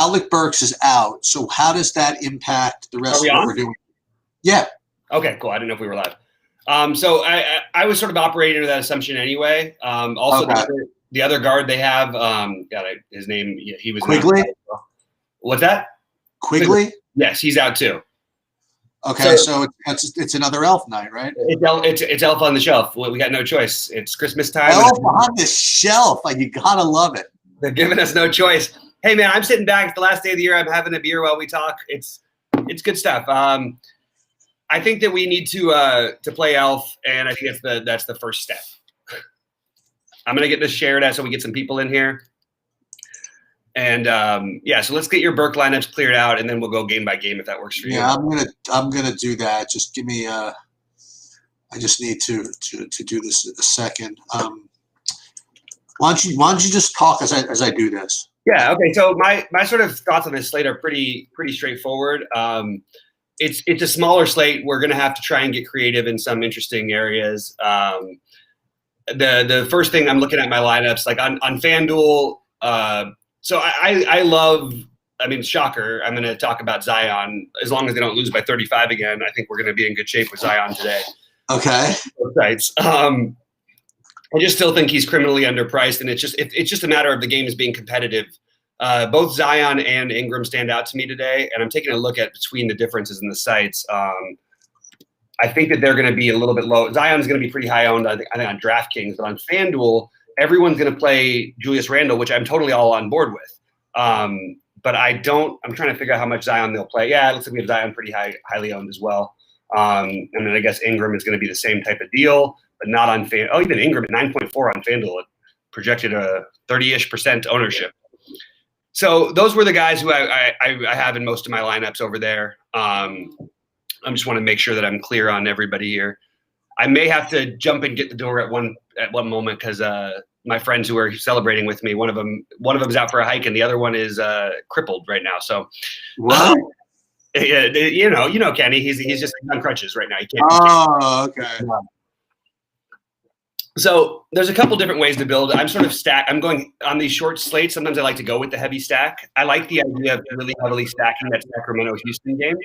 Alec Burks is out. So how does that impact the rest Are we of what on? we're doing? Yeah. Okay, cool. I didn't know if we were live. So I was sort of operating under that assumption anyway. Also, Okay. the other guard they have, his name, he was Quigley. What's that? Quigley. Yes, he's out too. Okay, so it's another elf night, right? It's elf on the shelf. We got no choice. It's Christmas time. Elf on the shelf. Like, you gotta love it. They're giving us no choice. Hey man, I'm sitting back. It's the last day of the year. I'm having a beer while we talk. It's good stuff. I think that we need to play elf, and I think that's the first step. I'm gonna get this shared out so we get some people in here. And so let's get your Burke lineups cleared out, and then we'll go game by game if that works for you. Yeah, I'm gonna do that. Just give me I just need to do this in a second. Why don't you just talk as I do this? Yeah. Okay. So my sort of thoughts on this slate are pretty straightforward. It's a smaller slate. We're gonna have to try and get creative in some interesting areas. The first thing I'm looking at my lineups, like on FanDuel. So I love, I mean, shocker, I'm going to talk about Zion. As long as they don't lose by 35 again, I think we're going to be in good shape with Zion today. Okay. Both sides. I just still think he's criminally underpriced, and it's just a matter of the games being competitive. Both Zion and Ingram stand out to me today, and I'm taking a look at between the differences in the sites. I think that they're going to be a little bit low. Zion's going to be pretty high owned, I think on DraftKings, but on FanDuel, everyone's going to play Julius Randle, which I'm totally all on board with. But I'm trying to figure out how much Zion they'll play. Yeah, it looks like we have Zion pretty highly owned as well. And then I guess Ingram is going to be the same type of deal, but not on FanDuel. Oh, even Ingram at 9.4 on FanDuel, it projected a 30-ish% ownership. So those were the guys who I have in most of my lineups over there. I just want to make sure that I'm clear on everybody here. I may have to jump and get the door at one moment because my friends who are celebrating with me, one of them is out for a hike and the other one is crippled right now. So, wow. You know, Kenny, he's just on crutches right now. He can't. Oh, okay. So there's a couple different ways to build. I'm going on these short slates. Sometimes I like to go with the heavy stack. I like the idea of really heavily stacking that Sacramento-Houston game.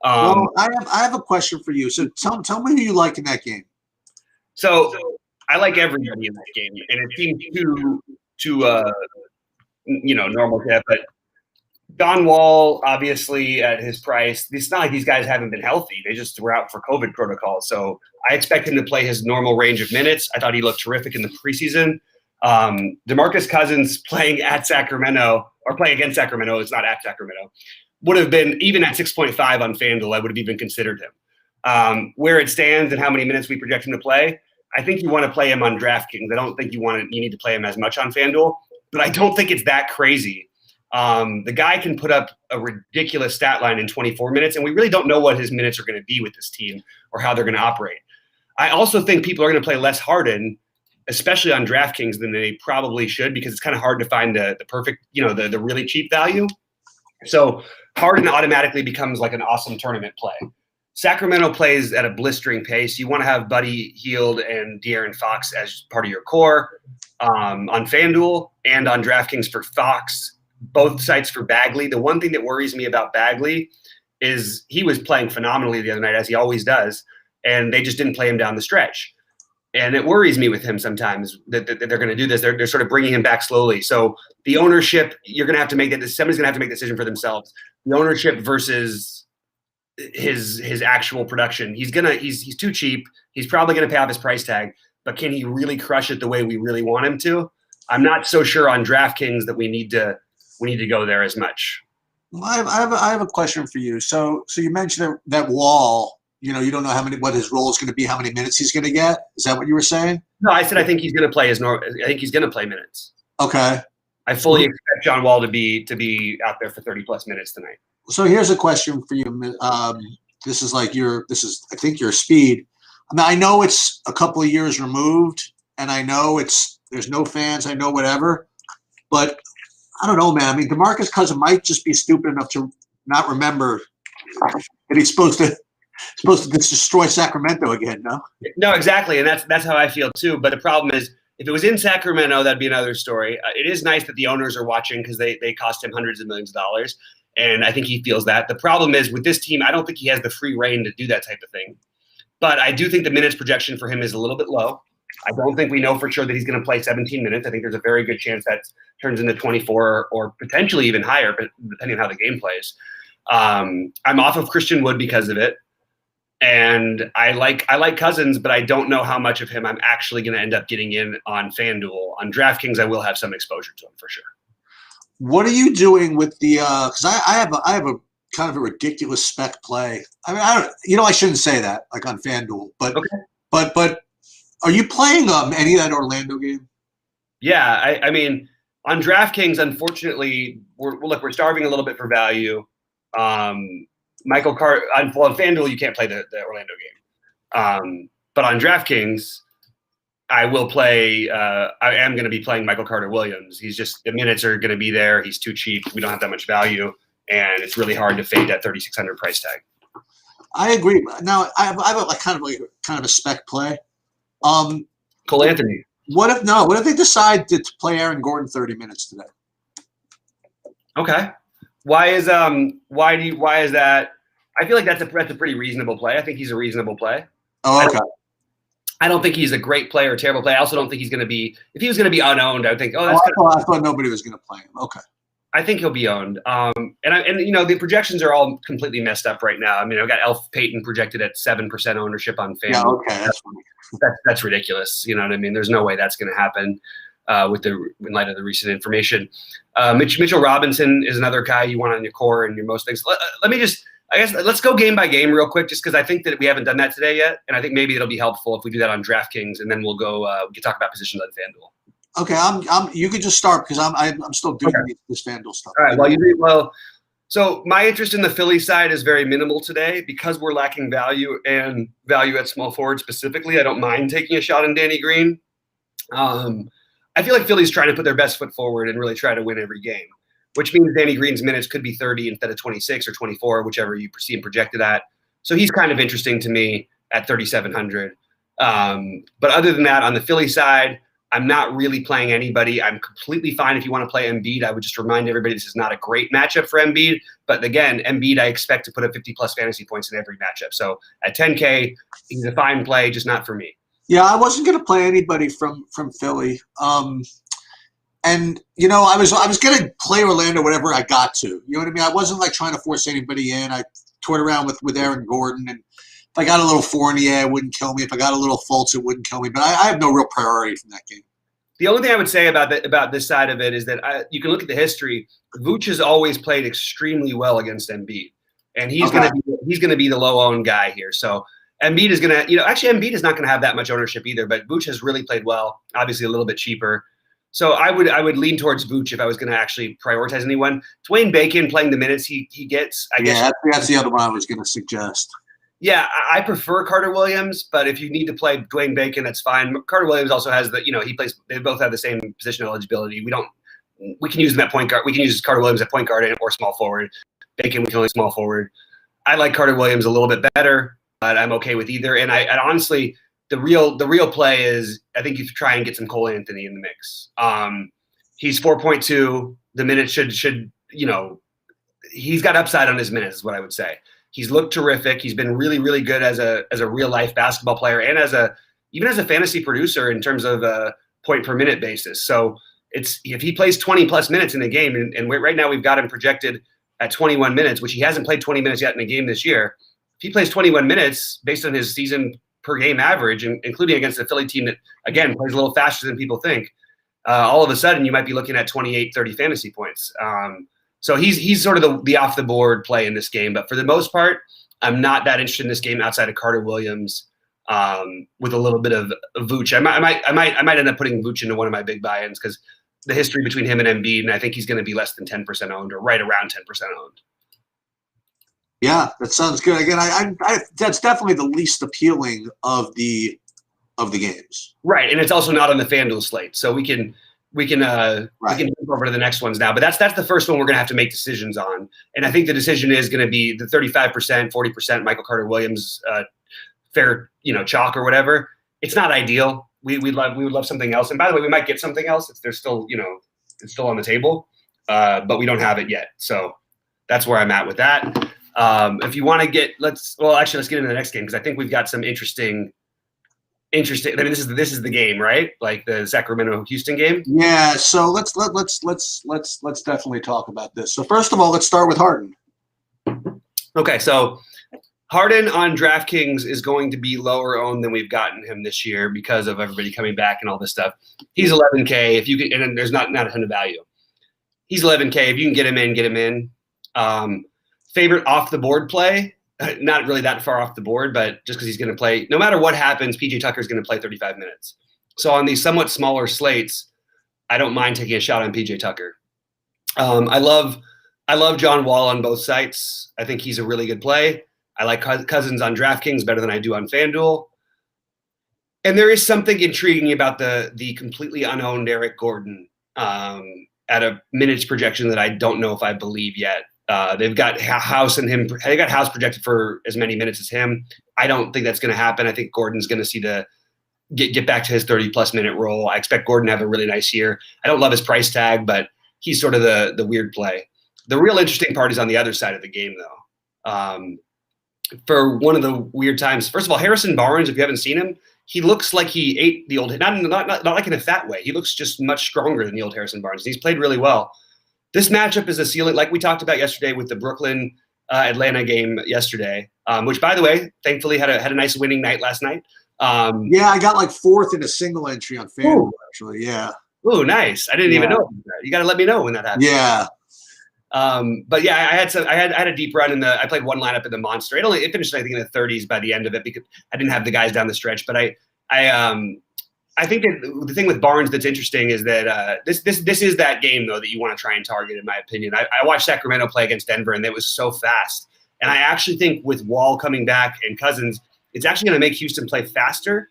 Well, I have a question for you. So tell me who you like in that game. So I like everybody in that game, and it seems too normal to have. But John Wall, obviously at his price, it's not like these guys haven't been healthy. They just were out for COVID protocol. So I expect him to play his normal range of minutes. I thought he looked terrific in the preseason. DeMarcus Cousins playing at Sacramento or playing against Sacramento, it's not at Sacramento, would have been even at 6.5 on FanDuel. I would have even considered him. Where it stands and how many minutes we project him to play, I think you want to play him on DraftKings. I don't think you need to play him as much on FanDuel, but I don't think it's that crazy. The guy can put up a ridiculous stat line in 24 minutes, and we really don't know what his minutes are going to be with this team or how they're going to operate. I also think people are going to play less Harden, especially on DraftKings, than they probably should, because it's kind of hard to find the perfect, the really cheap value. So Harden automatically becomes like an awesome tournament play. Sacramento plays at a blistering pace. You want to have Buddy Hield and De'Aaron Fox as part of your core on FanDuel and on DraftKings for Fox, both sites for Bagley. The one thing that worries me about Bagley is he was playing phenomenally the other night, as he always does, and they just didn't play him down the stretch. And it worries me with him sometimes that they're going to do this. They're sort of bringing him back slowly. So the ownership, you're going to have to make that. Somebody's going to have to make the decision for themselves. The ownership versus his actual production. He's too cheap. He's probably going to pay off his price tag. But can he really crush it the way we really want him to? I'm not so sure on DraftKings that we need to go there as much. Well, I have a question for you. So you mentioned that Wall. You don't know what his role is going to be, how many minutes he's going to get. Is that what you were saying? No, I said I think he's going to play I think he's going to play minutes. Okay. I fully expect John Wall to be out there for 30+ minutes tonight. So here's a question for you. This is I think your speed. I mean, I know it's a couple of years removed, and I know there's no fans. I know whatever, but I don't know, man. I mean, DeMarcus Cousins might just be stupid enough to not remember that he's supposed to destroy Sacramento again, no? No, exactly, and that's how I feel too. But the problem is If it was in Sacramento, that'd be another story. It is nice that the owners are watching because they cost him hundreds of millions of dollars. And I think he feels that. The problem is with this team, I don't think he has the free reign to do that type of thing. But I do think the minutes projection for him is a little bit low. I don't think we know for sure that he's going to play 17 minutes. I think there's a very good chance that turns into 24 or potentially even higher, but depending on how the game plays. I'm off of Christian Wood because of it. And I like Cousins, but I don't know how much of him I'm actually going to end up getting in on FanDuel. On DraftKings, I will have some exposure to him for sure. What are you doing with the? Because I have a kind of a ridiculous spec play. I mean, I shouldn't say that like on FanDuel, but Okay. but are you playing any of that Orlando game? Yeah, I mean, on DraftKings, unfortunately, we're starving a little bit for value. Michael Carter on FanDuel, you can't play the Orlando game, but on DraftKings, I will play. I am going to be playing Michael Carter Williams. He's just the minutes are going to be there. He's too cheap. We don't have that much value, and it's really hard to fade that 3,600 price tag. I agree. Now I have kind of a spec play. Cole Anthony. What if they decide to play Aaron Gordon 30 minutes today? Okay. Why is that? I feel like that's a pretty reasonable play. I think he's a reasonable play. Oh, okay. I don't think he's a great play or a terrible play. I also don't think he's going to be. If he was going to be unowned, I would think, I thought nobody was going to play him. Okay. I think he'll be owned. And the projections are all completely messed up right now. I mean, I've got Elf Payton projected at 7% ownership on FanDuel. Yeah, okay, that's funny. That's ridiculous. You know what I mean? There's no way that's going to happen in light of the recent information. Mitchell Robinson is another guy you want on your core and your most things. Let's go game by game real quick, just because I think that we haven't done that today yet, and I think maybe it'll be helpful if we do that on DraftKings, and then we'll go. We can talk about positions on FanDuel. Okay, you could just start because I'm still doing this FanDuel stuff. All right. So my interest in the Philly side is very minimal today because we're lacking value at small forward specifically. I don't mind taking a shot on Danny Green. I feel like Philly's trying to put their best foot forward and really try to win every game, which means Danny Green's minutes could be 30 instead of 26 or 24, whichever you see him projected at. So he's kind of interesting to me at 3,700. But other than that, on the Philly side, I'm not really playing anybody. I'm completely fine if you want to play Embiid. I would just remind everybody this is not a great matchup for Embiid. But again, Embiid, I expect to put up 50-plus fantasy points in every matchup. So at 10K, he's a fine play, just not for me. Yeah, I wasn't going to play anybody from Philly. And, I was going to play Orlando whatever I got to. You know what I mean? I wasn't like trying to force anybody in. I toyed around with Aaron Gordon, and if I got a little Fournier, it wouldn't kill me. If I got a little Fultz, it wouldn't kill me. But I have no real priority from that game. The only thing I would say about this side of it is that you can look at the history. Vooch has always played extremely well against Embiid, and he's going to be the low-owned guy here. So Embiid is going to, actually Embiid is not going to have that much ownership either. But Vooch has really played well, obviously a little bit cheaper. So I would lean towards Vooch if I was going to actually prioritize anyone. Dwayne Bacon playing the minutes he gets. I guess that's the other one I was going to suggest. Yeah, I prefer Carter Williams, but if you need to play Dwayne Bacon, that's fine. Carter Williams also has he plays. They both have the same position eligibility. We can use them at point guard. We can use Carter Williams at point guard or small forward. Bacon, we can only small forward. I like Carter Williams a little bit better, but I'm okay with either. And I honestly, the real play is I think you try and get some Cole Anthony in the mix. He's 4.2. The minutes should he's got upside on his minutes is what I would say. He's looked terrific. He's been really, really good as a real life basketball player and even as a fantasy producer in terms of a point per minute basis. So if he plays 20 plus minutes in a game, and right now we've got him projected at 21 minutes, which he hasn't played 20 minutes yet in a game this year. If he plays 21 minutes based on his season per game average, including against a Philly team that again plays a little faster than people think, all of a sudden you might be looking at 28, 30 fantasy points. So he's sort of the off the board play in this game, but for the most part, I'm not that interested in this game outside of Carter Williams with a little bit of Vooch. I might end up putting Vooch into one of my big buy-ins because the history between him and Embiid, and I think he's going to be less than 10% owned or right around 10% owned. Yeah, that sounds good. Again, I that's definitely the least appealing of the games. Right, and it's also not on the FanDuel slate, so we can jump over to the next ones now. But that's the first one we're going to have to make decisions on. And I think the decision is going to be the 35%, 40% Michael Carter Williams fair, chalk or whatever. It's not ideal. we would love something else. And by the way, we might get something else. There's still, it's still on the table, but we don't have it yet. So that's where I'm at with that. If you want to let's get into the next game, because I think we've got some interesting. I mean, this is the game, right? Like the Sacramento Houston game. Yeah. So let's definitely talk about this. So first of all, let's start with Harden. Okay, so Harden on DraftKings is going to be lower owned than we've gotten him this year because of everybody coming back and all this stuff. He's 11K. If you can, and there's not a ton of value. He's 11K. If you can get him in, get him in. Favorite off the board play, not really that far off the board, but just because he's going to play, no matter what happens, PJ Tucker is going to play 35 minutes. So on these somewhat smaller slates, I don't mind taking a shot on PJ Tucker. I love John Wall on both sites. I think he's a really good play. I like Cousins on DraftKings better than I do on FanDuel. And there is something intriguing about the completely unowned Eric Gordon at a minutes projection that I don't know if I believe yet. They've got House and him. They got House projected for as many minutes as him. I don't think that's going to happen. I think Gordon's going to see get back to his 30-plus minute role. I expect Gordon to have a really nice year. I don't love his price tag, but he's sort of the weird play. The real interesting part is on the other side of the game, though. For one of the weird times, first of all, Harrison Barnes, if you haven't seen him, he looks like he ate the old – not like in a fat way. He looks just much stronger than the old Harrison Barnes. He's played really well. This matchup is a ceiling, like we talked about yesterday with the Brooklyn Atlanta game yesterday, which, by the way, thankfully had a nice winning night last night. Yeah, I got like fourth in a single entry on FanDuel, actually. Yeah. Ooh, nice. I didn't even know that. You got to let me know when that happens. Yeah. But yeah, I had a deep run I played one lineup in the Monster. It finished, I think, in the 30s by the end of it because I didn't have the guys down the stretch. But I think that the thing with Barnes that's interesting is that this is that game, though, that you want to try and target, in my opinion. I watched Sacramento play against Denver, and it was so fast. And I actually think with Wall coming back and Cousins, it's actually going to make Houston play faster.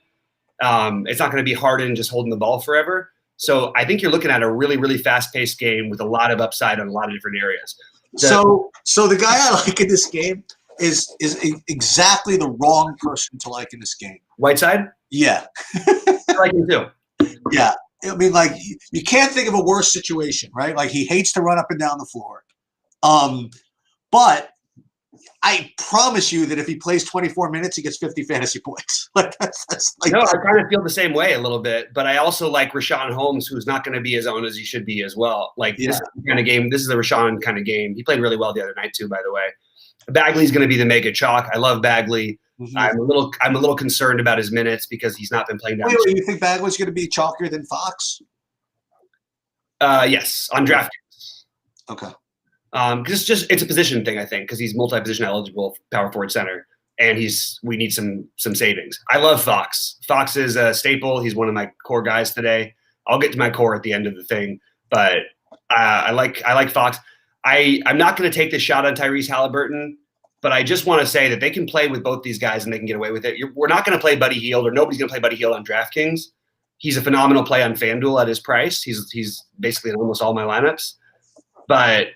It's not going to be Harden just holding the ball forever. So I think you're looking at a really, really fast-paced game with a lot of upside on a lot of different areas. So the guy I like in this game is exactly the wrong person to like in this game. Whiteside? Yeah. I like him too. Yeah. I mean, like, you can't think of a worse situation, right? Like, he hates to run up and down the floor. But I promise you that if he plays 24 minutes, he gets 50 fantasy points. Like, that's like. No, I kind of feel the same way a little bit, but I also like Rashawn Holmes, who's not going to be as owned as he should be as well. Like, This is the kind of game. This is the Rashawn kind of game. He played really well the other night too, by the way. Bagley's going to be the mega chalk. I love Bagley. Mm-hmm. I'm a little concerned about his minutes because he's not been playing down. Wait, you think Bagley's going to be chalkier than Fox? Yes, on DraftKings. Okay. Because it's a position thing, I think, because he's multi-position eligible, power forward center, and we need some savings. I love Fox. Fox is a staple. He's one of my core guys today. I'll get to my core at the end of the thing, but I like Fox. I'm not going to take the shot on Tyrese Halliburton, but I just want to say that they can play with both these guys and they can get away with it. We're not going to play Buddy Hield, or nobody's going to play Buddy Hield on DraftKings. He's a phenomenal play on FanDuel at his price. He's basically in almost all my lineups. But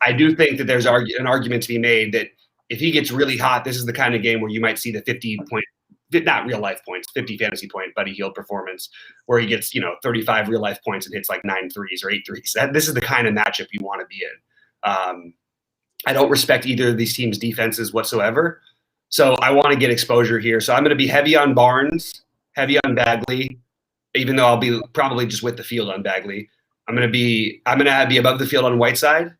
I do think that there's an argument to be made that if he gets really hot, this is the kind of game where you might see the 50-point, not real life points, 50 fantasy point Buddy Hield performance, where he gets 35 real life points and hits like 9 threes or 8 threes. This is the kind of matchup you want to be in. I don't respect either of these teams' defenses whatsoever, so I want to get exposure here. So I'm going to be heavy on Barnes, heavy on Bagley, even though I'll be probably just with the field on Bagley. I'm going to be above the field on Whiteside,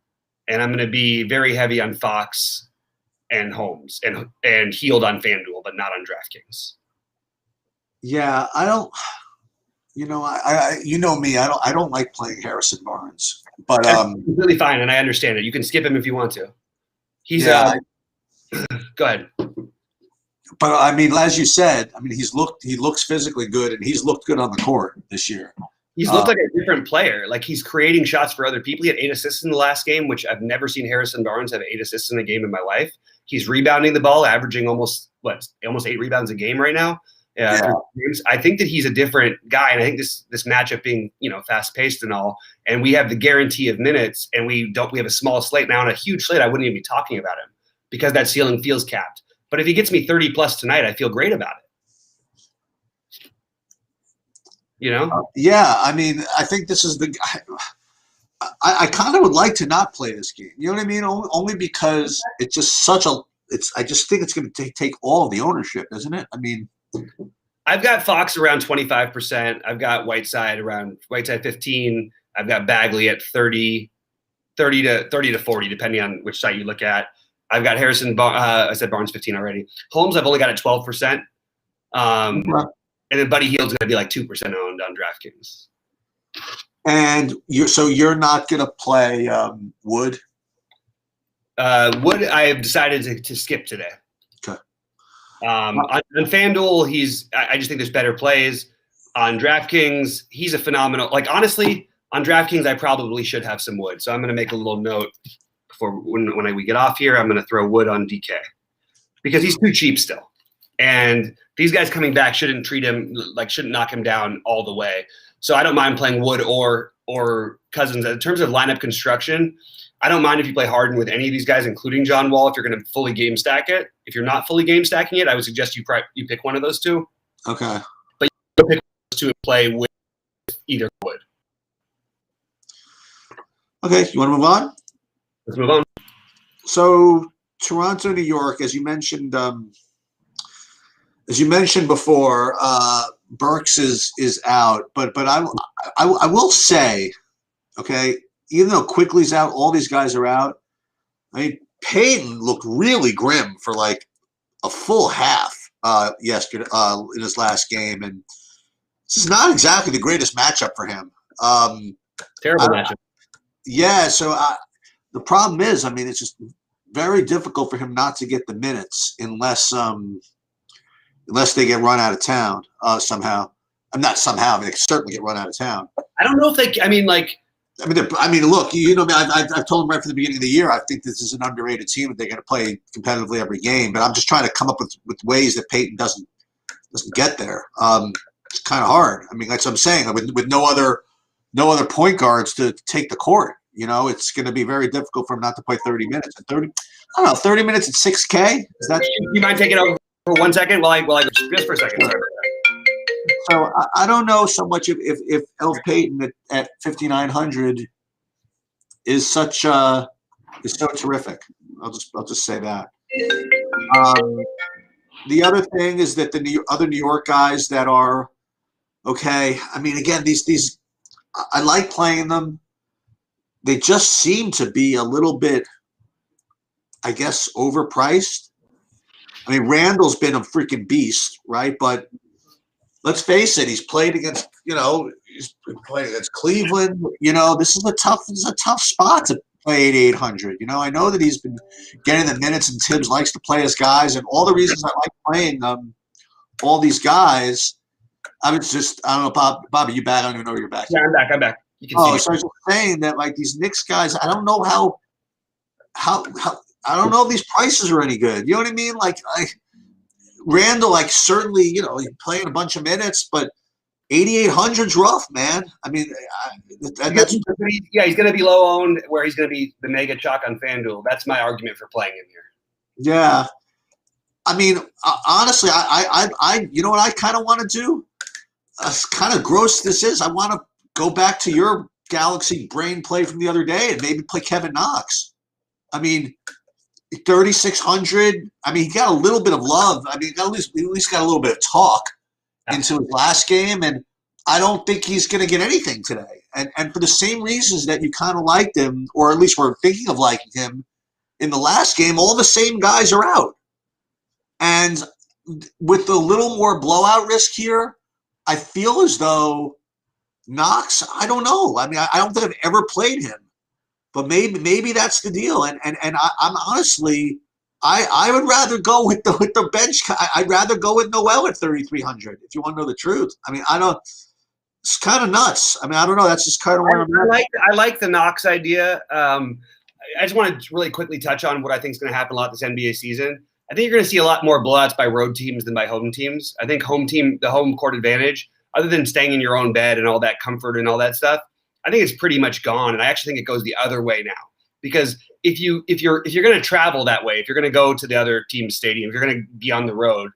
and I'm going to be very heavy on Fox and Holmes and Hield on FanDuel, but not on DraftKings. Yeah, I don't. I me. I don't like playing Harrison Barnes, but that's completely fine, and I understand it. You can skip him if you want to. He's go ahead. But I mean, as you said, he looks physically good, and he's looked good on the court this year. He's looked like a different player. Like, he's creating shots for other people. He had 8 assists in the last game, which I've never seen Harrison Barnes have 8 assists in a game in my life. He's rebounding the ball, averaging almost 8 rebounds a game right now. Yeah. I think that he's a different guy, and I think this matchup being fast paced and all, and we have the guarantee of minutes, and we have a small slate now. On a huge slate, I wouldn't even be talking about him because that ceiling feels capped. But if he gets me 30 plus tonight, I feel great about it. You know? Yeah, I mean, I think this is the. I kind of would like to not play this game. You know what I mean? Only because it's just such a. It's. I just think it's going to take all of the ownership, isn't it? I mean, I've got Fox around 25%. I've got Whiteside 15. I've got Bagley at 30 to 40, depending on which site you look at. I've got Harrison. I said Barnes 15 already. Holmes, I've only got at 12%. And then Buddy Hield's going to be like 2% owned on DraftKings. And you're not going to play Wood? Wood, I have decided to skip today. Okay. On FanDuel, I just think there's better plays. On DraftKings, he's a phenomenal. Like, honestly, on DraftKings, I probably should have some Wood. So I'm going to make a little note before when we get off here. I'm going to throw Wood on DK because he's too cheap still. And these guys coming back shouldn't knock him down all the way. So I don't mind playing Wood or Cousins. In terms of lineup construction, I don't mind if you play Harden with any of these guys, including John Wall, if you're going to fully game stack it. If you're not fully game stacking it, I would suggest you pick one of those two. Okay. But you pick those two and play with either Wood. Okay, you want to move on? Let's move on. So Toronto, New York, as you mentioned before, Burks is out, but I will say, okay, even though Quickly's out, all these guys are out. I mean, Payton looked really grim for like a full half yesterday in his last game, and this is not exactly the greatest matchup for him. Terrible matchup. Yeah, so the problem is, I mean, it's just very difficult for him not to get the minutes unless they get run out of town somehow. Not somehow. I mean, they can certainly get run out of town. I don't know if they. I mean, look. You know, I've told them right from the beginning of the year. I think this is an underrated team that they're going to play competitively every game. But I'm just trying to come up with ways that Payton doesn't get there. It's kind of hard. I mean, that's what I'm saying. With no other point guards to take the court, you know, it's going to be very difficult for him not to play 30 minutes. 30 minutes at 6K. Is that? You mind taking over for 1 second? Well, I just for a second. Sorry. So I don't know so much if Elf Payton at 5,900 is so terrific. I'll just say that. The other thing is that the other New York guys that are okay. I mean, again, these I like playing them. They just seem to be a little bit, I guess, overpriced. I mean, Randall's been a freaking beast, right? But let's face it, he's played against Cleveland. You know, this is a tough spot to play 8,800. You know, I know that he's been getting the minutes, and Tibbs likes to play his guys, and all the reasons I like playing all these guys. I don't know, Bob, are you back? I don't even know you're back. Yeah, I'm back. You can see so I was just saying that, like, these Knicks guys, I don't know how I don't know if these prices are any good. You know what I mean? Like, Randall, like, certainly, you know, he's playing a bunch of minutes, but 8,800's rough, man. I mean, he's going to be low owned, where he's going to be the mega chalk on FanDuel. That's my argument for playing him here. Yeah. I mean, honestly, I you know what I kind of want to do? Kind of gross this is. I want to go back to your Galaxy brain play from the other day and maybe play Kevin Knox. I mean, 3,600. I mean, he got a little bit of love. I mean, at least got a little bit of talk into his last game, and I don't think he's going to get anything today. And for the same reasons that you kind of liked him, or at least were thinking of liking him in the last game, all the same guys are out. And with a little more blowout risk here, I feel as though Knox, I don't know. I mean, I don't think I've ever played him, but maybe that's the deal. And I'm honestly, I would rather go with the bench. I'd rather go with Noel at 3,300. If you want to know the truth, I mean, I don't. It's kind of nuts. I mean, I don't know. That's just kind of where I'm at. I like the Knox idea. I just want to really quickly touch on what I think is going to happen a lot this NBA season. I think you're going to see a lot more blowouts by road teams than by home teams. I think the home court advantage, other than staying in your own bed and all that comfort and all that stuff, I think it's pretty much gone. And I actually think it goes the other way now, because if you're going to travel that way, if you're going to go to the other team's stadium, if you're going to be on the road,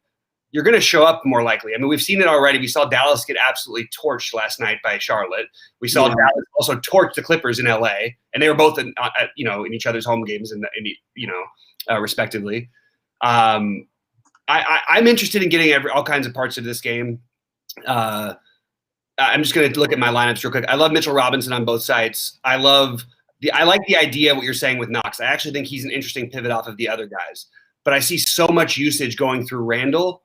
you're going to show up more likely. I mean, we've seen it already. We saw Dallas get absolutely torched last night by Charlotte. We saw Dallas also torch the Clippers in LA, and they were both in each other's home games and respectively. I'm interested in getting all kinds of parts of this game. I'm just going to look at my lineups real quick. I love Mitchell Robinson on both sides. I like the idea of what you're saying with Knox. I actually think he's an interesting pivot off of the other guys. But I see so much usage going through Randall.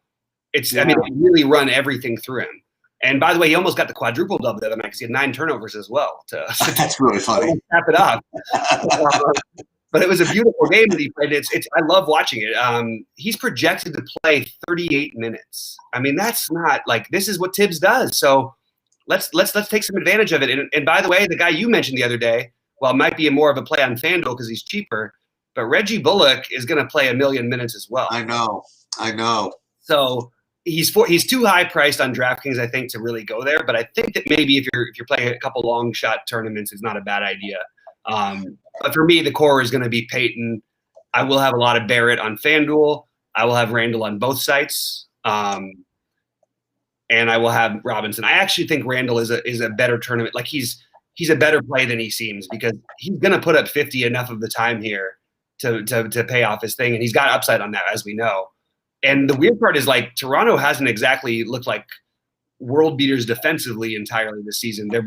I mean, they really run everything through him. And by the way, he almost got the quadruple double the other night because he had 9 turnovers as well. That's really funny. Tap it up. But it was a beautiful game that he played. I love watching it. He's projected to play 38 minutes. I mean, that's not like this is what Tibbs does. So let's take some advantage of it. And by the way, the guy you mentioned the other day, well, it might be more of a play on FanDuel because he's cheaper, but Reggie Bullock is going to play 1 million minutes as well. I know. So he's too high priced on DraftKings, I think, to really go there. But I think that maybe if you're playing a couple long shot tournaments, it's not a bad idea. But for me, the core is going to be Peyton. I will have a lot of Barrett on FanDuel. I will have Randall on both sites. And I will have Robinson. I actually think Randall is a better tournament. Like he's a better play than he seems because he's going to put up 50 enough of the time here to pay off his thing. And he's got upside on that, as we know. And the weird part is like Toronto hasn't exactly looked like world beaters defensively entirely this season. They're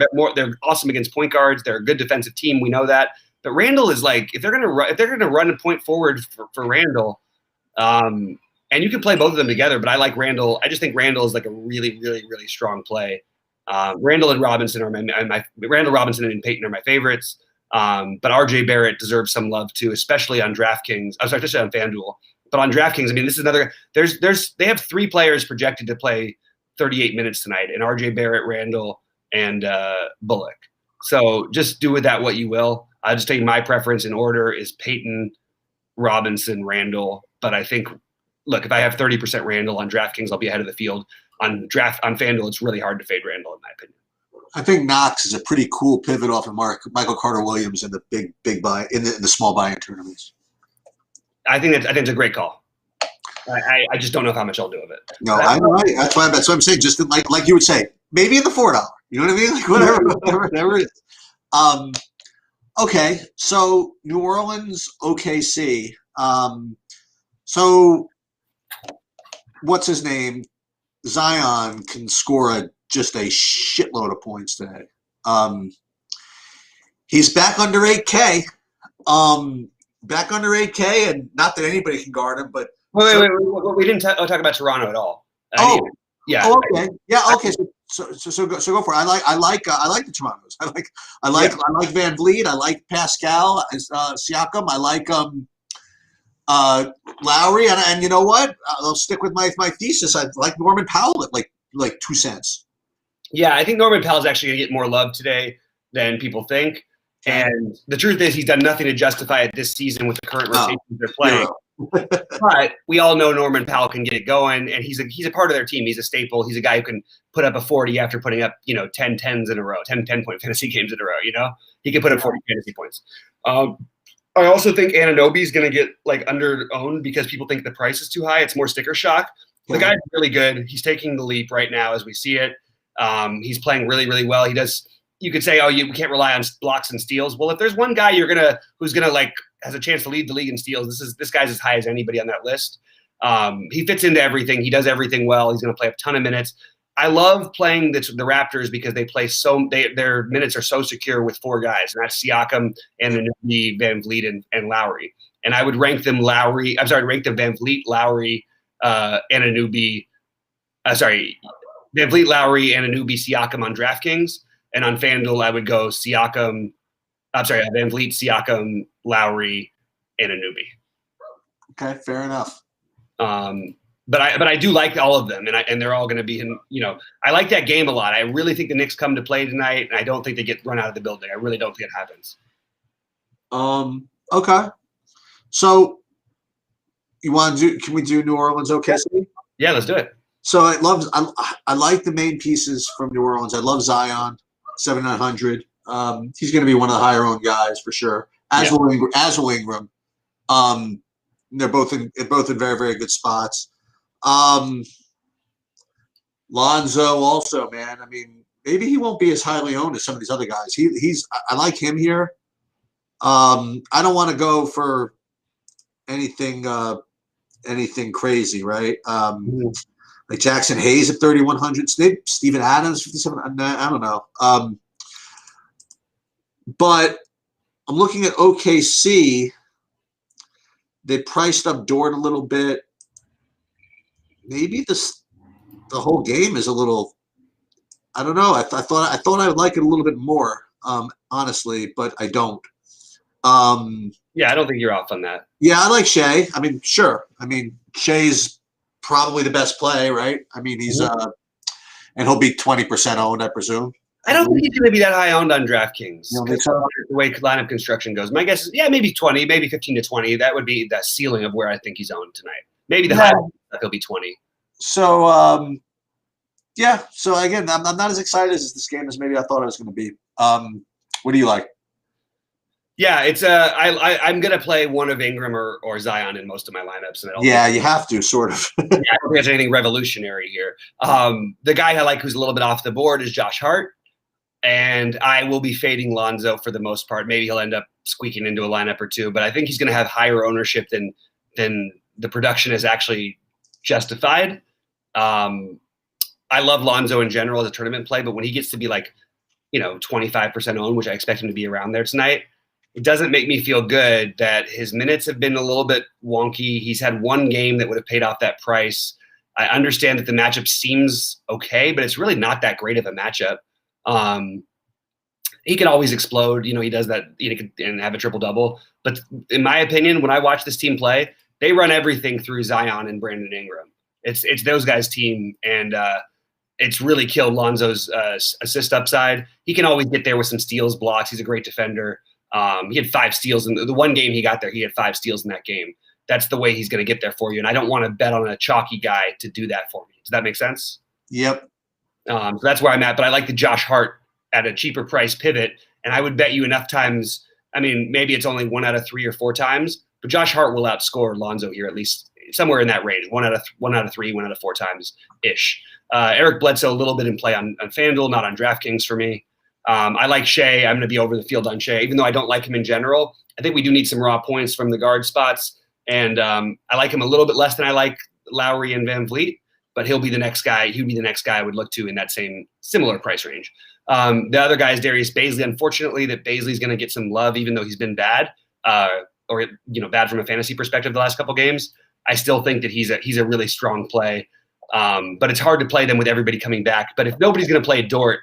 awesome against point guards. They're a good defensive team. We know that. But Randall is like, if they're going to run a point forward for Randall, and you can play both of them together, but I like Randall. I just think Randall is like a really, really, really strong play. Randall and Robinson are Randall Robinson and Peyton are my favorites. But RJ Barrett deserves some love too, especially on DraftKings. Especially on FanDuel. But on DraftKings, I mean, this is another. They have 3 players projected to play 38 minutes tonight, and RJ Barrett, Randall, and Bullock. So just do with that what you will. I'll just tell you my preference in order is Peyton, Robinson, Randall. But I think, look, if I have 30% Randall on DraftKings, I'll be ahead of the field. On FanDuel, it's really hard to fade Randall, in my opinion. I think Knox is a pretty cool pivot off of Michael Carter Williams in the big buy in the small buy-in tournaments. I think it's a great call. I just don't know how much I'll do of it. No, I know. That's what I'm saying. Just like you would say, maybe in the $4. You know what I mean? Like whatever it is. Okay, so New Orleans, OKC. So what's his name? Zion can score just a shitload of points today. He's back under 8K. Back under 8K, and not that anybody can guard him, but wait. We didn't talk about Toronto at all. Yeah. Oh, okay. Yeah. Okay. So go for it. I like the Torontos. I like Van Vliet. I like Pascal Siakam. I like Lowry, and you know what? I'll stick with my thesis. I like Norman Powell at like 2 cents. Yeah, I think Norman Powell is actually going to get more love today than people think. And the truth is, he's done nothing to justify it this season with the current rotations they're playing. But we all know Norman Powell can get it going, and he's a part of their team. He's a staple. He's a guy who can put up a 40 after putting up 10 tens in a row, 10-point fantasy games in a row. He can put up 40 fantasy points. I also think Anunoby is going to get under-owned because people think the price is too high. It's more sticker shock. The guy's really good. He's taking the leap right now as we see it. He's playing really, really well. He does. You could say, we can't rely on blocks and steals. Well, if there's one guy who's gonna has a chance to lead the league in steals, this guy's as high as anybody on that list. He fits into everything. He does everything well. He's gonna play a ton of minutes. I love playing the Raptors because they play their minutes are so secure with 4 guys, and that's Siakam, Anunoby, Van Vliet, and Lowry. And I would rank them rank them Van Vliet, Lowry, Anunoby. Van Vliet, Lowry, Anunoby, Siakam on DraftKings. And on FanDuel, I would go Van Vliet, Siakam, Lowry, and Anunoby. Okay, fair enough. But I do like all of them, and they're all going to be in. I like that game a lot. I really think the Knicks come to play tonight, and I don't think they get run out of the building. I really don't think it happens. Okay. So you want to do? Can we do New Orleans OKC? Yeah, let's do it. So I like the main pieces from New Orleans. I love Zion. 7,900. He's going to be one of the higher owned guys for sure. As will Ingram. They're both in very, very good spots. Lonzo also, man. I mean, maybe he won't be as highly owned as some of these other guys. I like him here. I don't want to go for anything crazy, right? Like Jackson Hayes at 3,100, Steven Adams 57. I don't know. But I'm looking at OKC. They priced up Dort a little bit. Maybe the whole game is a little. I don't know. I thought I would like it a little bit more, honestly, but I don't. Yeah, I don't think you're off on that. Yeah, I like Shea. I mean, sure. I mean, Shea's probably the best play, right? I mean, he's and he'll be 20% owned, I presume. I don't think he's going to be that high owned on DraftKings. You don't think so? The way lineup construction goes, my guess is maybe 20, maybe 15 to 20. That would be the ceiling of where I think he's owned tonight. Maybe the high he'll be 20. So yeah. So again, I'm not as excited as this game as maybe I thought I was going to be. What do you like? Yeah, it's I'm going to play one of Ingram or Zion in most of my lineups. And you have to sort of. I don't think there's anything revolutionary here. The guy I like who's a little bit off the board is Josh Hart. And I will be fading Lonzo for the most part. Maybe he'll end up squeaking into a lineup or two, but I think he's going to have higher ownership than the production is actually justified. I love Lonzo in general as a tournament play, but when he gets to be 25% owned, which I expect him to be around there tonight, it doesn't make me feel good that his minutes have been a little bit wonky. He's had one game that would have paid off that price. I understand that the matchup seems okay, but it's really not that great of a matchup. He can always explode. He does that and have a triple-double. But in my opinion, when I watch this team play, they run everything through Zion and Brandon Ingram. It's those guys' team, and it's really killed Lonzo's assist upside. He can always get there with some steals, blocks. He's a great defender. He had 5 steals in the one game he got there. He had 5 steals in that game. That's the way he's going to get there for you. And I don't want to bet on a chalky guy to do that for me. Does that make sense? Yep. So that's where I'm at. But I like the Josh Hart at a cheaper price pivot. And I would bet you enough times. I mean, maybe it's only 1 out of 3 or 4 times, but Josh Hart will outscore Lonzo here, at least somewhere in that range. 1 out of 3, 1 out of 4 times ish. Eric Bledsoe, a little bit in play on FanDuel, not on DraftKings for me. I like Shea. I'm going to be over the field on Shea, even though I don't like him in general. I think we do need some raw points from the guard spots. And I like him a little bit less than I like Lowry and Van Vliet, but he'll be the next guy. He'd be the next guy I would look to in that similar price range. The other guy is Darius Bazley. Unfortunately, that Bazley's going to get some love, even though he's been bad, or bad from a fantasy perspective the last couple games. I still think that he's a really strong play, but it's hard to play them with everybody coming back. But if nobody's going to play Dort,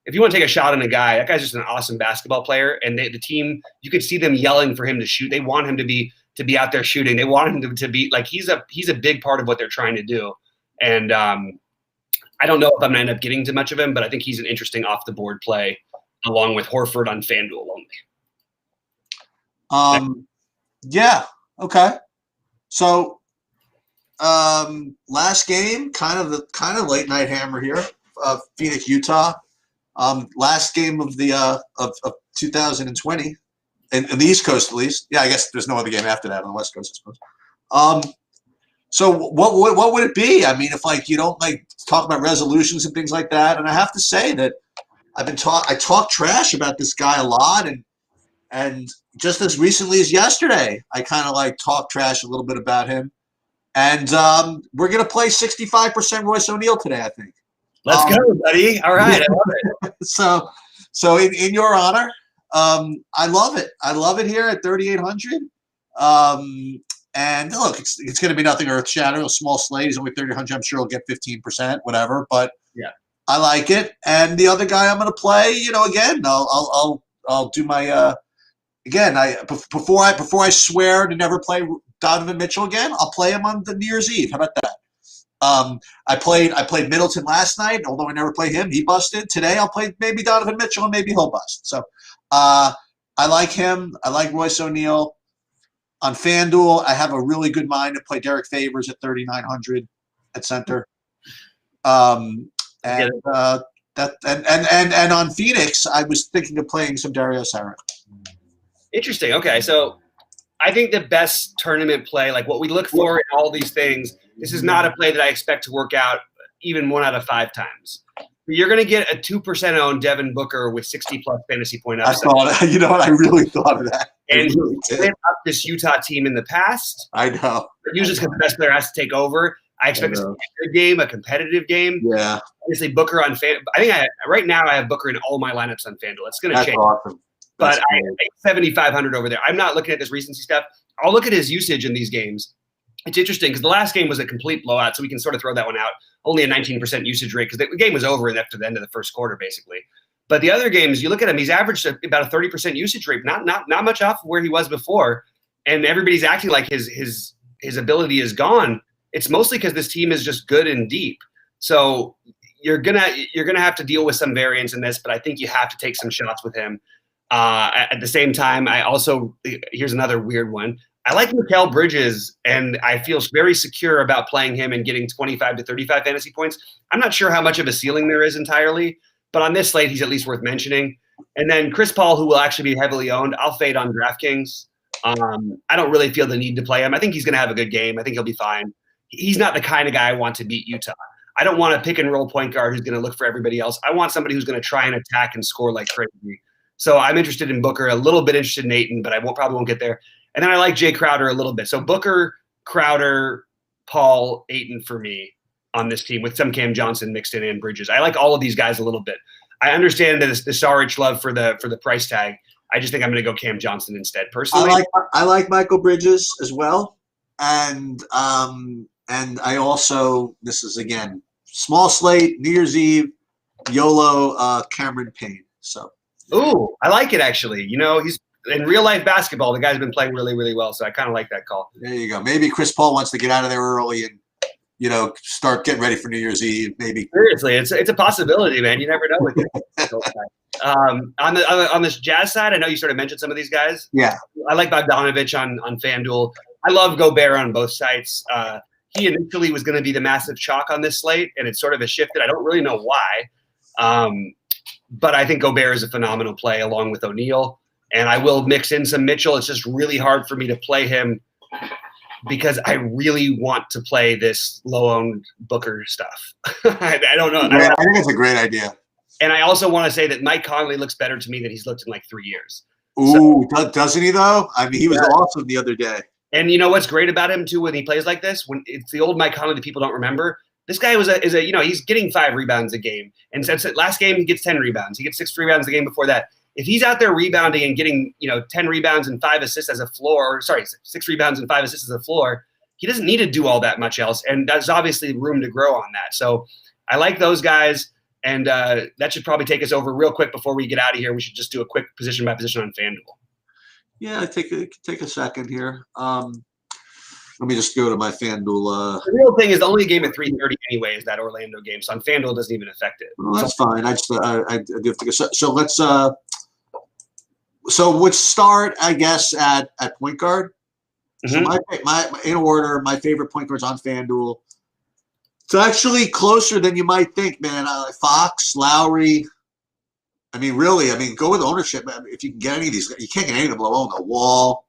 if you want to take a shot on a guy, that guy's just an awesome basketball player, and the team, you could see them yelling for him to shoot. They want him to be out there shooting. They want him to be like he's a big part of what they're trying to do. And I don't know if I'm going to end up getting too much of him, but I think he's an interesting off-the-board play along with Horford on FanDuel only. Yeah. Okay. So last game, kind of late night hammer here. Phoenix, Utah. Last game of the of 2020, in the East Coast at least. Yeah, I guess there's no other game after that on the West Coast, I suppose. So what would it be? I mean, if you don't talk about resolutions and things like that, and I have to say that I talk trash about this guy a lot, and just as recently as yesterday, I kind of talk trash a little bit about him, and we're gonna play 65% Royce O'Neal today, I think. Let's go, buddy. All right, I love it. So in your honor, I love it. I love it here at 3,800. And look, it's going to be nothing earth-shattering. A small slate. He's only 3,800. I'm sure he'll get 15%, whatever. But yeah, I like it. And the other guy I'm going to play, again, I'll do my again. Before I swear to never play Donovan Mitchell again, I'll play him on the New Year's Eve. How about that? I played Middleton last night. Although I never play him, he busted. Today I'll play maybe Donovan Mitchell and maybe he'll bust. So I like him. I like Royce O'Neal. On FanDuel, I have a really good mind to play Derek Favors at 3,900 at center. And on Phoenix, I was thinking of playing some Dario Saric. Interesting. Okay, so I think the best tournament play, what we look for in all these things, this is not a play that I expect to work out even 1 out of 5 times. You're going to get a 2% owned Devin Booker with 60-plus fantasy point I upside. thought, you know what? I really thought of that. I And really he's did. lit up this Utah team in the past. I know. But usually because the best player has to take over. I expect this to be a good game, a competitive game. Yeah, Obviously, Booker on FanDuel. I think right now I have Booker in all my lineups on FanDuel. It's going to that's change. awesome. But That's I great. think 7,500 over there. I'm not looking at this recency stuff. I'll look at his usage in these games. It's interesting because the last game was a complete blowout, so we can sort of throw that one out. Only a 19% usage rate because the game was over after the end of the first quarter, basically. But the other games, you look at him, he's averaged about a 30% usage rate, not much off of where he was before. And everybody's acting like his ability is gone. It's mostly because this team is just good and deep. So you're gonna have to deal with some variance in this, but I think you have to take some shots with him. At the same time, here's another weird one. I like Mikal Bridges, and I feel very secure about playing him and getting 25 to 35 fantasy points. I'm not sure how much of a ceiling there is entirely, but on this slate, he's at least worth mentioning. And then Chris Paul, who will actually be heavily owned, I'll fade on DraftKings. I don't really feel the need to play him. I think he's going to have a good game. I think he'll be fine. He's not the kind of guy I want to beat Utah. I don't want a pick and roll point guard who's going to look for everybody else. I want somebody who's going to try and attack and score like crazy. So I'm interested in Booker, a little bit interested in Ayton, but I probably won't get there. And then I like Jay Crowder a little bit. So Booker, Crowder, Paul, Ayton for me on this team with some Cam Johnson mixed in and Bridges. I like all of these guys a little bit. I understand the Saric love for the price tag. I just think I'm going to go Cam Johnson instead. Personally, I like Michael Bridges as well, and I also, this is again small slate, New Year's Eve, YOLO, Cameron Payne. So, ooh, I like it actually. You know, he's in real life basketball. The guy's been playing really, really well, so I kind of like that call. there you go. Maybe Chris Paul wants to get out of there early and start getting ready for New Year's Eve. Maybe Seriously, it's a possibility, man. You never know with it. On this Jazz side, I know you sort of mentioned some of these guys. Yeah, I like Bogdanovich on FanDuel. I love Gobert on both sites. He initially was going to be the massive chalk on this slate, and it's sort of a shifted. I don't really know why, but I think Gobert is a phenomenal play along with O'Neal, and I will mix in some Mitchell. It's just really hard for me to play him because I really want to play this low-owned Booker stuff. I don't know. I think it's a great idea. And I also want to say that Mike Conley looks better to me than he's looked in like 3 years. Ooh, doesn't he though? I mean, he was awesome the other day. And you know what's great about him too when he plays like this? When it's the old Mike Conley that people don't remember. This guy is a he's getting 5 rebounds a game. And since last game he gets 10 rebounds. He gets 6 rebounds the game before that. If he's out there rebounding and getting 10 rebounds and 5 assists as a floor, 6 rebounds and 5 assists as a floor, he doesn't need to do all that much else. And there's obviously room to grow on that. So I like those guys. And that should probably take us over real quick before we get out of here. We should just do a quick position by position on FanDuel. Yeah, take a second here. Let me just go to my FanDuel. The real thing is the only game at 3:30 anyway is that Orlando game. So on FanDuel, it doesn't even affect it. Well, that's fine. I do have to go. So let's. So we'll start, I guess, at point guard. Mm-hmm. So my in order, my favorite point guards on FanDuel. It's actually closer than you might think, man. Fox, Lowry. I mean, really. I mean, go with ownership. Man. If you can get any of these, you can't get any of them low on the wall.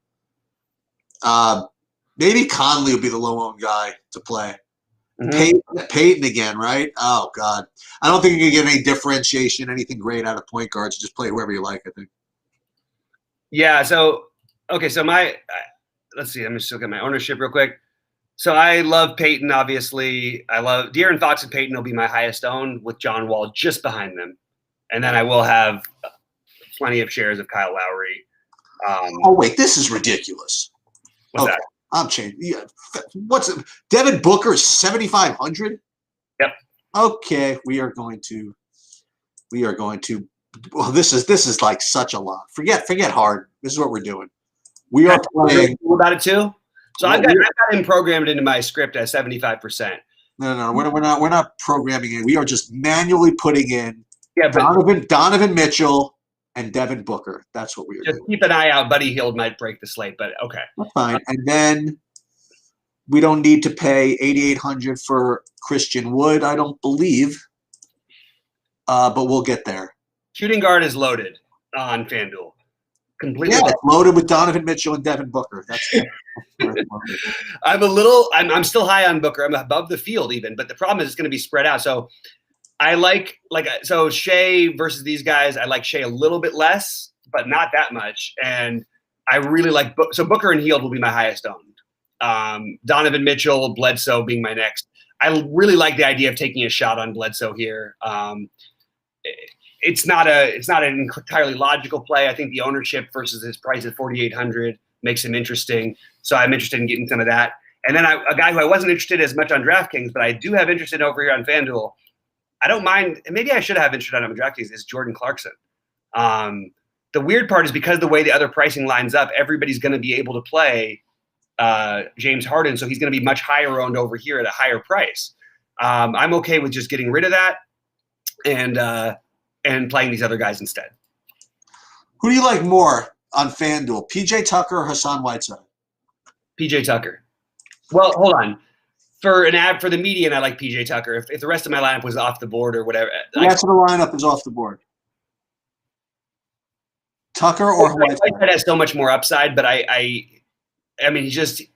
Maybe Conley would be the low owned guy to play. Mm-hmm. Payton again, right? Oh God, I don't think you can get any differentiation, anything great out of point guards. Just play whoever you like. I think. Yeah. So okay. So let's see. Let me just look at my ownership real quick. So I love Payton, obviously. I love De'Aaron Fox and Payton will be my highest owned with John Wall just behind them. And then I will have plenty of shares of Kyle Lowry. Oh, wait, this is ridiculous. What's that? I'm changing. Yeah. What's it? Devin Booker is 7,500? Yep. Okay, we are going to well, this is like such a lot. Forget hard. This is what we're doing. We are playing about it too. So I've got him programmed into my script at 75%. No, we're not programming it. We are just manually putting in but Donovan Mitchell and Devin Booker. That's what we are just doing. Keep an eye out. Buddy Hield might break the slate, but okay. That's fine. And then we don't need to pay $8,800 for Christian Wood, I don't believe. But we'll get there. Shooting guard is loaded on FanDuel. completely. Yeah, loaded with Donovan Mitchell and Devin Booker. That's I'm still high on Booker. I'm above the field even, but the problem is it's going to be spread out. So I so Shea versus these guys. I like Shea a little bit less, but not that much. And I really like so Booker and Hield will be my highest owned. Donovan Mitchell, Bledsoe being my next. I really like the idea of taking a shot on Bledsoe here. It's not an entirely logical play. I think the ownership versus his price at 4,800 makes him interesting. So I'm interested in getting some of that. And then a guy who I wasn't interested as much on DraftKings, but I do have interest in over here on FanDuel. I don't mind. Maybe I should have interest on him on DraftKings. Is Jordan Clarkson. The weird part is because the way the other pricing lines up, everybody's going to be able to play James Harden, so he's going to be much higher owned over here at a higher price. I'm okay with just getting rid of that and playing these other guys instead. Who do you like more on FanDuel, PJ Tucker or Hassan Whiteside? PJ Tucker. Well, hold on. For the median, I like PJ Tucker. If the rest of my lineup was off the board or whatever, the rest of the lineup is off the board. Tucker or Whiteside? Whiteside has so much more upside, but I mean,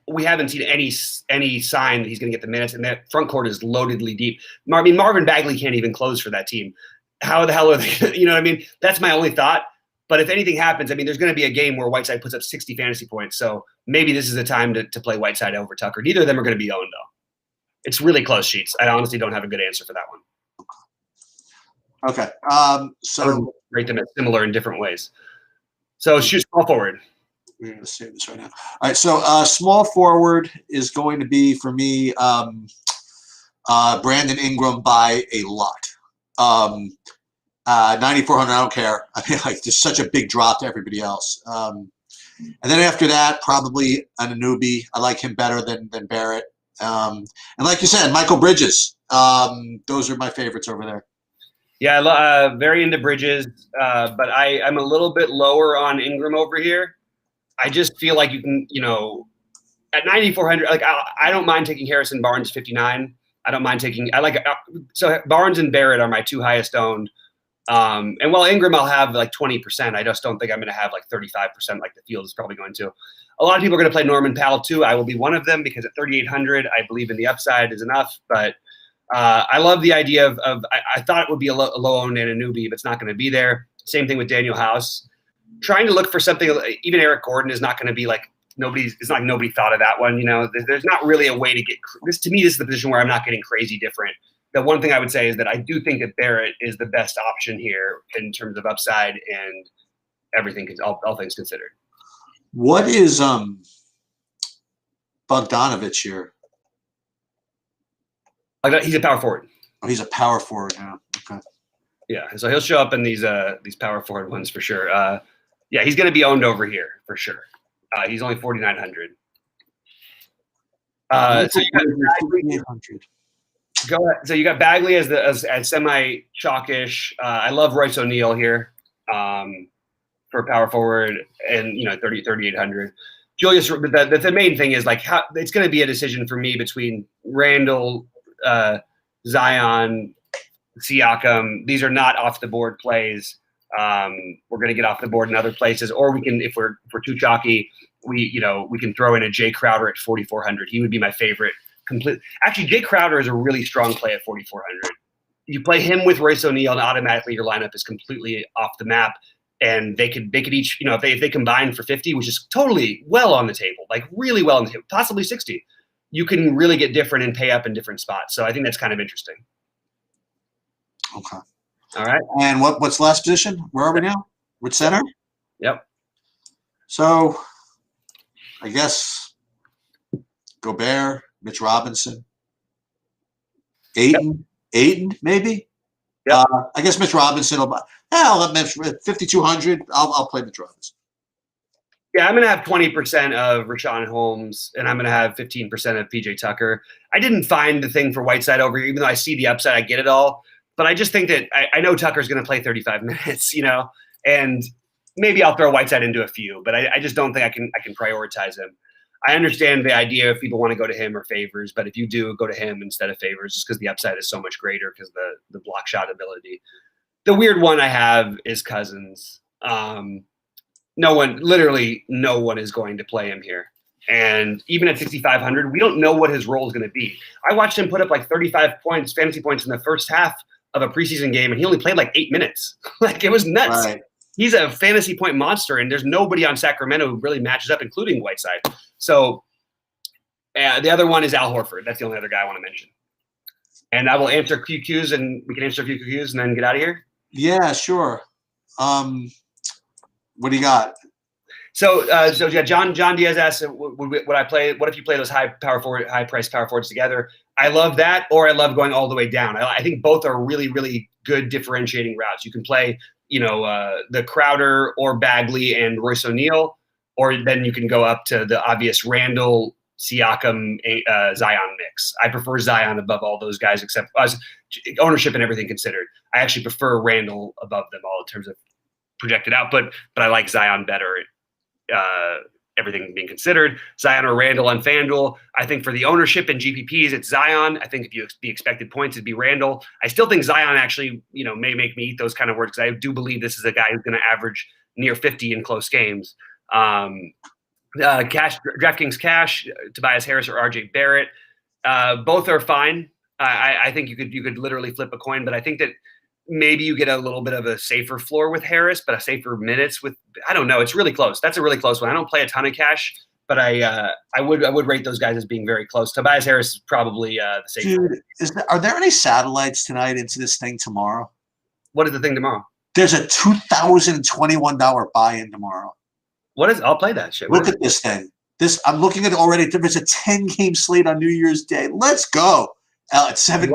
we haven't seen any sign that he's going to get the minutes, and that front court is loadedly deep. Marvin Bagley can't even close for that team. How the hell are they? You know what I mean? That's my only thought. But if anything happens, I mean, there's going to be a game where Whiteside puts up 60 fantasy points. So maybe this is the time to play Whiteside over Tucker. Neither of them are going to be owned, though. It's really close sheets. I honestly don't have a good answer for that one. Okay. So rate them as similar in different ways. So shoot small forward. We're going to save this right now. All right. So small forward is going to be for me Brandon Ingram by a lot. 9,400. I don't care. I mean, like, there's such a big drop to everybody else. And then after that, probably an Anunoby. I like him better than Barrett. And like you said, Michael Bridges. Those are my favorites over there. Yeah, very into Bridges, but I'm a little bit lower on Ingram over here. I just feel like you can, at 9,400, like I don't mind taking Harrison Barnes 59. I don't mind taking. So Barnes and Barrett are my two highest owned. And while Ingram, I'll have like 20%. I just don't think I'm going to have like 35% like the field is probably going to. A lot of people are going to play Norman Powell too. I will be one of them because at 3,800, I believe in the upside is enough. But I love the idea of I thought it would be a low owned and a newbie, but it's not going to be there. Same thing with Daniel House. Trying to look for something. Even Eric Gordon is not going to be like it's not like nobody thought of that one. There's not really a way to get this. To me, this is the position where I'm not getting crazy different. The one thing I would say is that I do think that Barrett is the best option here in terms of upside and everything, all things considered. What is Bogdanovich here? He's a power forward. Oh, he's a power forward now. Okay. Yeah, so he'll show up in these power forward ones for sure. Yeah, he's going to be owned over here for sure. He's only 4,900. So you got Bagley. Go ahead. So you got Bagley as semi chalkish. I love Royce O'Neal here for power forward, and 3,800. Julius. The main thing is how it's going to be a decision for me between Randall, Zion, Siakam. These are not off the board plays. We're going to get off the board in other places, or we can, if we're too chalky, we can throw in a Jay Crowder at 4,400. He would be my favorite. Actually, Jay Crowder is a really strong play at 4,400. You play him with Royce O'Neal, and automatically your lineup is completely off the map. And they could each, if they combine for 50, which is totally well on the table, like really well on the table, possibly 60, you can really get different and pay up in different spots. So I think that's kind of interesting. Okay. All right. And what's the last position? Where are we now? Which center? Yep. So I guess Gobert, Mitch Robinson, Ayton, maybe. Yep. I guess Mitch Robinson will. I'll let Mitch 5,200. I'll play Mitch Robinson. Yeah, I'm going to have 20% of Rashawn Holmes, and I'm going to have 15% of PJ Tucker. I didn't find the thing for Whiteside over here, even though I see the upside, I get it all. But I just think that I know Tucker's going to play 35 minutes, and maybe I'll throw Whiteside into a few, but I just don't think I can prioritize him. I understand the idea if people want to go to him or Favors, but if you do, go to him instead of Favors, just because the upside is so much greater because the block shot ability. The weird one I have is Cousins. literally no one is going to play him here. And even at 6,500, we don't know what his role is going to be. I watched him put up like 35 points, fantasy points in the first half of a preseason game, and he only played like 8 minutes. Like, it was nuts. Right. He's a fantasy point monster, and there's nobody on Sacramento who really matches up, including Whiteside. So the other one is Al Horford. That's the only other guy I want to mention. And I will answer QQs, and we can answer a few QQs and then get out of here. Yeah, sure. What do you got? So yeah, John Diaz asked, would I play? What if you play those high price power forwards together? I love that, or I love going all the way down. I think both are really, really good differentiating routes. You can play, the Crowder or Bagley and Royce O'Neal, or then you can go up to the obvious Randall, Siakam, Zion mix. I prefer Zion above all those guys, except ownership and everything considered. I actually prefer Randall above them all in terms of projected out, but I like Zion better. Everything being considered, Zion or Randall on FanDuel. I think for the ownership and GPPs, it's Zion. I think if the expected points, it'd be Randall. I still think Zion actually, may make me eat those kind of words, because I do believe this is a guy who's going to average near 50 in close games. DraftKings Cash, Tobias Harris or RJ Barrett, both are fine. I think you could literally flip a coin, but I think that maybe you get a little bit of a safer floor with Harris, but a safer minutes with, I don't know. It's really close. That's a really close one. I don't play a ton of cash, but I would rate those guys as being very close. Tobias Harris is probably the safer. Dude, are there any satellites tonight into this thing tomorrow? What is the thing tomorrow? There's a $2,021 buy-in tomorrow. I'll play that shit. Look at this thing. I'm looking at it already. There's a 10-game slate on New Year's Day. Let's go. At 7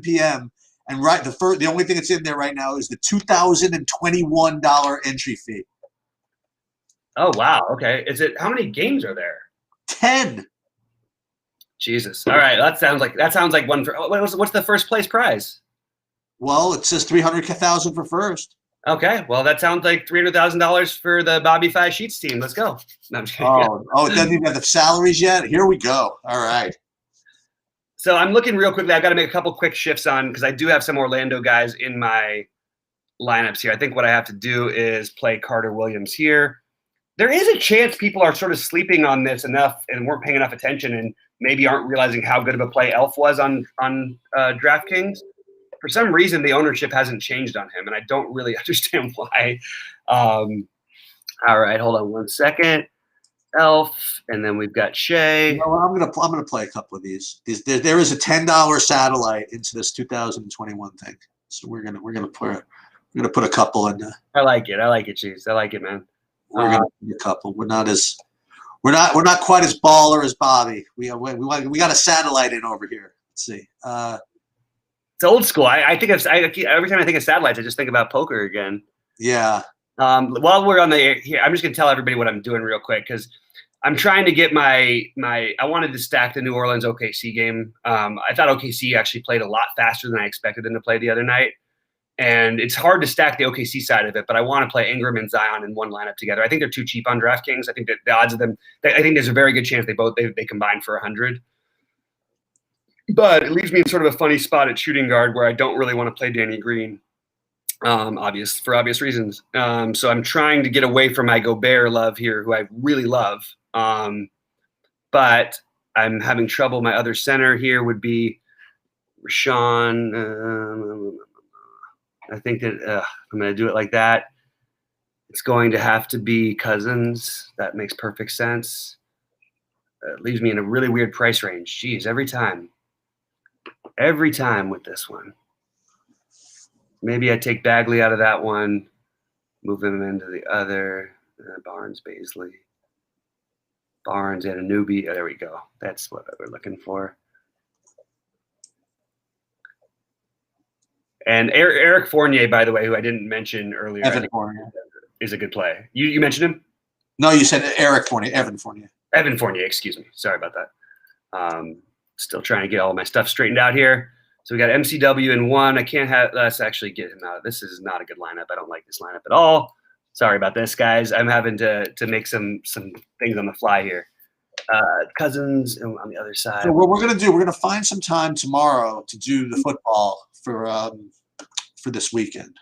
p.m. And the only thing that's in there right now is the $2,021 entry fee. Oh wow! Okay, how many games are there? 10. Jesus! All right, that sounds like one for. What's the first place prize? Well, it says $300,000 for first. Okay, well that sounds like $300,000 for the Bobby Five Sheets team. Let's go. No, I'm just kidding. Oh, it doesn't even have the salaries yet. Here we go. All right. So I'm looking real quickly. I've got to make a couple quick shifts on, because I do have some Orlando guys in my lineups here. I think what I have to do is play Carter Williams here. There is a chance people are sort of sleeping on this enough and weren't paying enough attention and maybe aren't realizing how good of a play Elf was on DraftKings. For some reason, the ownership hasn't changed on him, and I don't really understand why. All right, hold on one second. Elf, and then we've got Shea. I'm gonna play a couple of these. There is a $10 satellite into this 2021 thing, so we're gonna put a couple in. I like it, Chiefs. I like it, man. We're gonna put a couple. We're not quite as baller as Bobby. We got a satellite in over here. Let's see. It's old school. I think every time I think of satellites, I just think about poker again. Yeah. While we're on the air here, I'm just gonna tell everybody what I'm doing real quick, because I'm trying to get my. I wanted to stack the New Orleans OKC game. I thought OKC actually played a lot faster than I expected them to play the other night, and it's hard to stack the OKC side of it. But I want to play Ingram and Zion in one lineup together. I think they're too cheap on DraftKings. I think that the odds of them. I think there's a very good chance they combine for 100. But it leaves me in sort of a funny spot at shooting guard where I don't really want to play Danny Green. For obvious reasons. So I'm trying to get away from my Gobert love here, who I really love. But I'm having trouble. My other center here would be Rashawn. I think that I'm going to do it like that. It's going to have to be Cousins. That makes perfect sense. It leaves me in a really weird price range. Jeez, every time with this one. Maybe I take Bagley out of that one, move him into the other. Barnes, Baisley. Barnes and a newbie. Oh, there we go. That's what we're looking for. And Eric Fournier, by the way, who I didn't mention earlier, Evan Fournier is a good play. You mentioned him? No, you said Eric Fournier. Evan Fournier. Evan Fournier, excuse me. Sorry about that. Still trying to get all my stuff straightened out here. So we got MCW in one. Let's actually get him out. This is not a good lineup. I don't like this lineup at all. Sorry about this, guys. I'm having to make some things on the fly here. Cousins on the other side. So what we're going to do, we're going to find some time tomorrow to do the football for this weekend.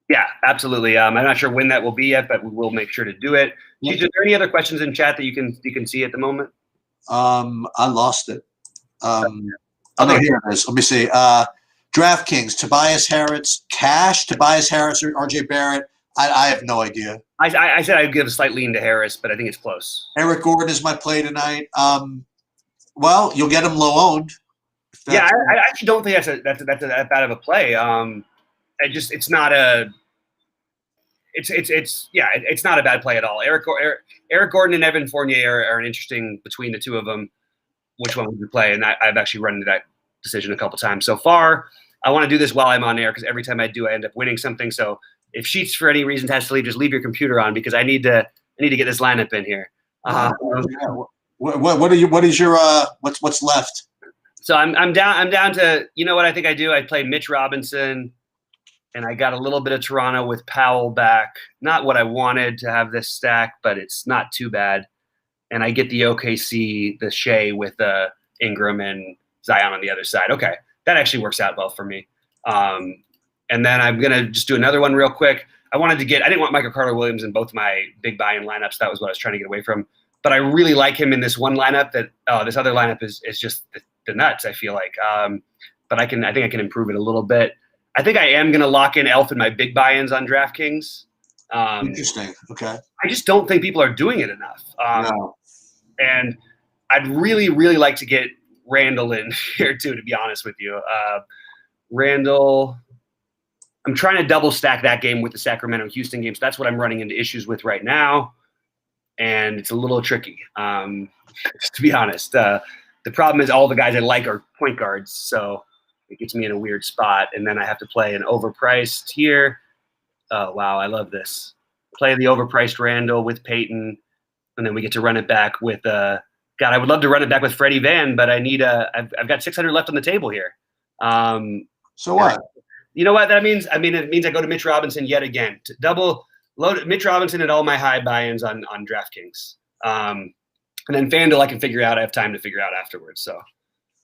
Yeah, absolutely. I'm not sure when that will be yet, but we will make sure to do it. Yeah. Is there any other questions in chat that you can see at the moment? I lost it. Oh, Okay. no, here it is. Let me see. DraftKings, Tobias Harris, Cash, Tobias Harris, or RJ Barrett. I have no idea. I said I'd give a slight lean to Harris, but I think it's close. Eric Gordon is my play tonight. Well, you'll get him low owned. Yeah, I actually don't think that's that bad of a play. It's not a. It's not a bad play at all. Eric Gordon and Evan Fournier are an interesting between the two of them. Which one would you play? And I've actually run into that decision a couple times so far. I want to do this while I'm on air because every time I do, I end up winning something. So if Sheets for any reason has to leave, just leave your computer on because I need to get this lineup in here. What is your what's left? So I'm down to, you know what I think I do? I play Mitch Robinson, and I got a little bit of Toronto with Powell back. Not what I wanted to have this stack, but it's not too bad. And I get the OKC, the Shea with Ingram and Zion on the other side. Okay, that actually works out well for me. And then I'm gonna just do another one real quick. I didn't want Michael Carter-Williams in both my big buy-in lineups. That was what I was trying to get away from. But I really like him in this one lineup. That this other lineup is just the nuts. I feel like, but I think I can improve it a little bit. I think I am gonna lock in Elf in my big buy-ins on DraftKings. Interesting. Okay. I just don't think people are doing it enough. No. And I'd really, really like to get Randall in here too, to be honest with you. Randall, I'm trying to double stack that game with the Sacramento-Houston game. So that's what I'm running into issues with right now. And it's a little tricky, to be honest. The problem is all the guys I like are point guards. So it gets me in a weird spot. And then I have to play an overpriced here. Oh, wow, I love this. Play the overpriced Randall with Peyton, and then we get to run it back with God, I would love to run it back with Freddie Van, but I need I've got 600 left on the table here. So what? You know what that means? I mean, it means I go to Mitch Robinson yet again. To double load Mitch Robinson and all my high buy-ins on DraftKings. And then FanDuel I can figure out. I have time to figure out afterwards. So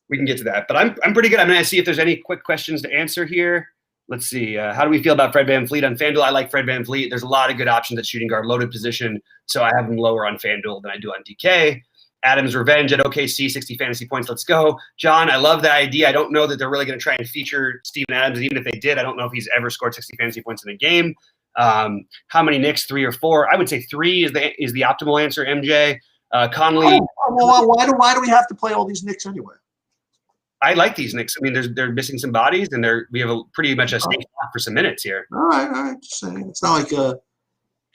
we can get to that. But I'm pretty good. I'm going to see if there's any quick questions to answer here. Let's see. How do we feel about Fred VanVleet on FanDuel? I like Fred VanVleet. There's a lot of good options at shooting guard, loaded position. So I have him lower on FanDuel than I do on DK. Adams Revenge at OKC, 60 fantasy points. Let's go. John, I love the idea. I don't know that they're really going to try and feature Steven Adams. And even if they did, I don't know if he's ever scored 60 fantasy points in a game. How many Knicks? 3 or 4? I would say 3 is the optimal answer, MJ. Conley. Why do we have to play all these Knicks anyway? I like these Knicks. I mean, they're missing some bodies, and we have pretty much a safe spot for some minutes here. All right. Just saying. It's not like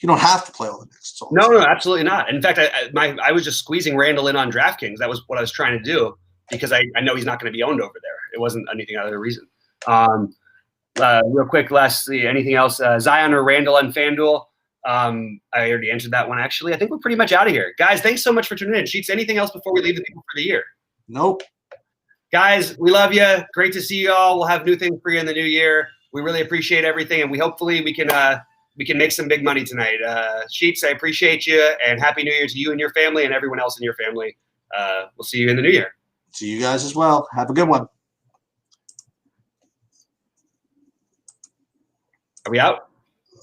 you don't have to play all the Knicks. No, absolutely not. In fact, I was just squeezing Randall in on DraftKings. That was what I was trying to do because I know he's not going to be owned over there. It wasn't anything other reason. Real quick, lastly, anything else? Zion or Randall on FanDuel? I already answered that one, actually. I think we're pretty much out of here. Guys, thanks so much for tuning in. Sheets, anything else before we leave the people for the year? Nope. Guys, we love you. Great to see you all. We'll have new things for you in the new year. We really appreciate everything, and hopefully we can make some big money tonight. Sheets, I appreciate you, and Happy New Year to you and your family and everyone else in your family. We'll see you in the new year. See you guys as well. Have a good one. Are we out?